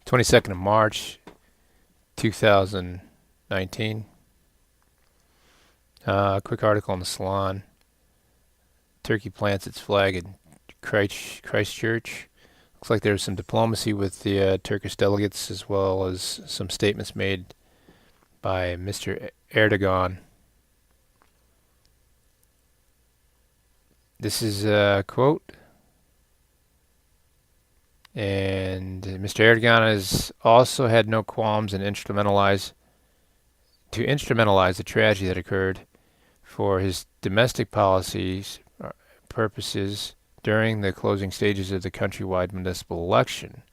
22nd of March, 2019. Quick article on the Salon. Turkey plants its flag in Christchurch. Looks like there's some diplomacy with the Turkish delegates, as well as some statements made by Mr. Erdogan. This is a quote. And Mr. Erdogan has also had no qualms in instrumentalize the tragedy that occurred for his domestic policies purposes during the closing stages of the countrywide municipal election.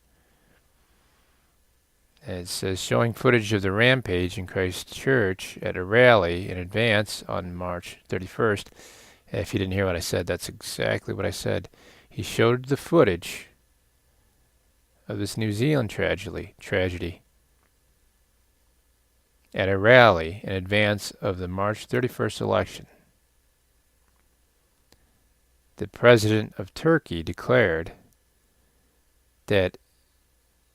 And it says, showing footage of the rampage in Christchurch at a rally in advance on March 31st. If you didn't hear what I said, that's exactly what I said. He showed the footage of this New Zealand tragedy at a rally in advance of the March 31st election. The president of Turkey declared that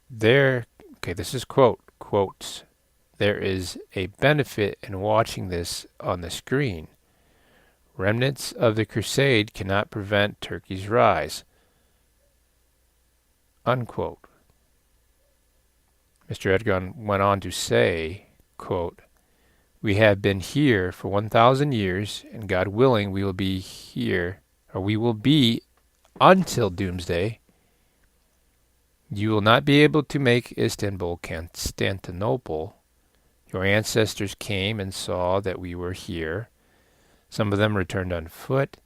this is quotes, there is a benefit in watching this on the screen. Remnants of the crusade cannot prevent Turkey's rise. Unquote. Mr. Erdogan went on to say, quote, we have been here for 1,000 years, and God willing, we will be until doomsday. You will not be able to make Istanbul Constantinople. Your ancestors came and saw that we were here. Some of them returned on foot,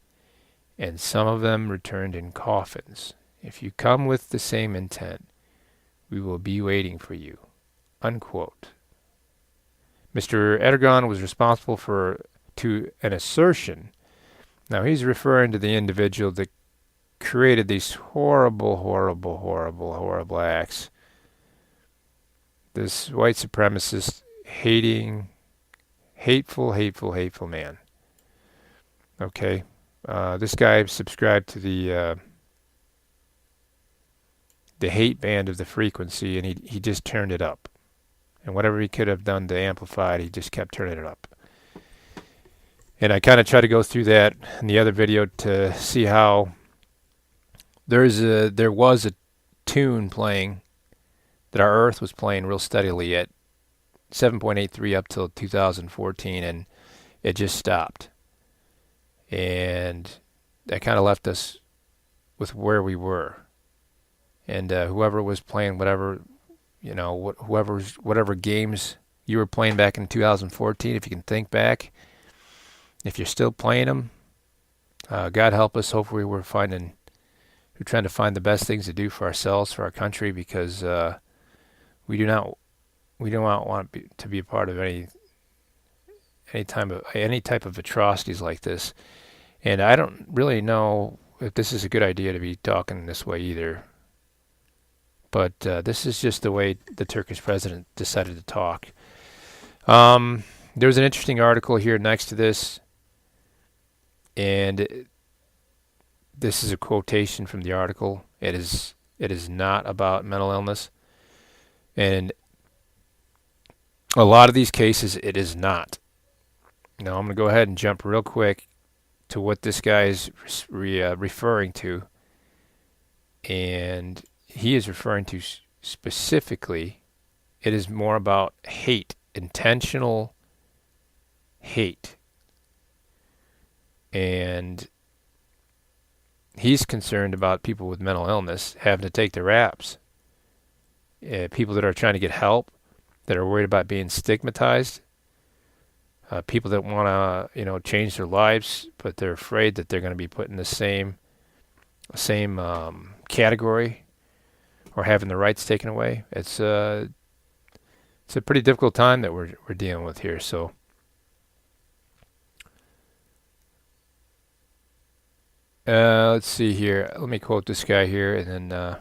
and some of them returned in coffins. If you come with the same intent, we will be waiting for you. Unquote. Mr. Erdogan was responsible to an assertion. Now he's referring to the individual that created these horrible acts. This white supremacist, hateful man. Okay, this guy subscribed to the hate band of the frequency, and he just turned it up. And whatever he could have done to amplify it, he just kept turning it up. And I kind of try to go through that in the other video to see how there was a tune playing that our Earth was playing real steadily at 7.83 up till 2014, and it just stopped. And that kind of left us with where we were. And whoever was playing whatever games you were playing back in 2014, if you can think back, if you're still playing them, God help us. Hopefully we're trying to find the best things to do for ourselves, for our country, because we do not want to be a part of any type of atrocities like this. And I don't really know if this is a good idea to be talking this way either. But this is just the way the Turkish president decided to talk. There's an interesting article here next to this, and this is a quotation from the article. It is not about mental illness, and a lot of these cases it is not. Now I'm going to go ahead and jump real quick to what this guy is referring to, and he is referring to specifically, it is more about hate, intentional hate. And he's concerned about people with mental illness having to take their raps. People that are trying to get help, that are worried about being stigmatized. People that want to, change their lives, but they're afraid that they're going to be put in the same category, or having the rights taken away. It's a pretty difficult time that we're dealing with here. So let's see here. Let me quote this guy here, and then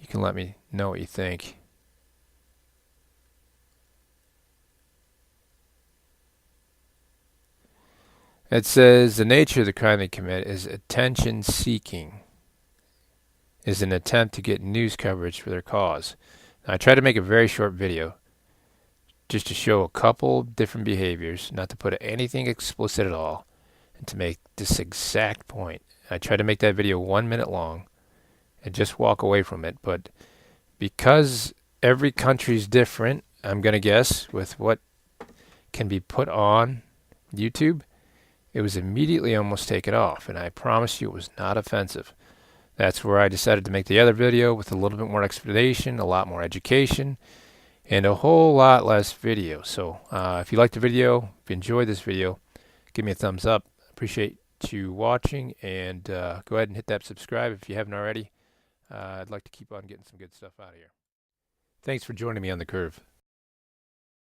you can let me know what you think. It says, the nature of the crime they commit is attention seeking. is an attempt to get news coverage for their cause. Now, I tried to make a very short video just to show a couple different behaviors, not to put anything explicit at all, and to make this exact point. I tried to make that video 1 minute long and just walk away from it, but because every country's different, I'm going to guess, with what can be put on YouTube, it was immediately almost taken off, and I promise you it was not offensive. That's where I decided to make the other video with a little bit more explanation, a lot more education, and a whole lot less video. So if you liked the video, if you enjoyed this video, give me a thumbs up. Appreciate you watching, and go ahead and hit that subscribe if you haven't already. I'd like to keep on getting some good stuff out of here. Thanks for joining me on the curve.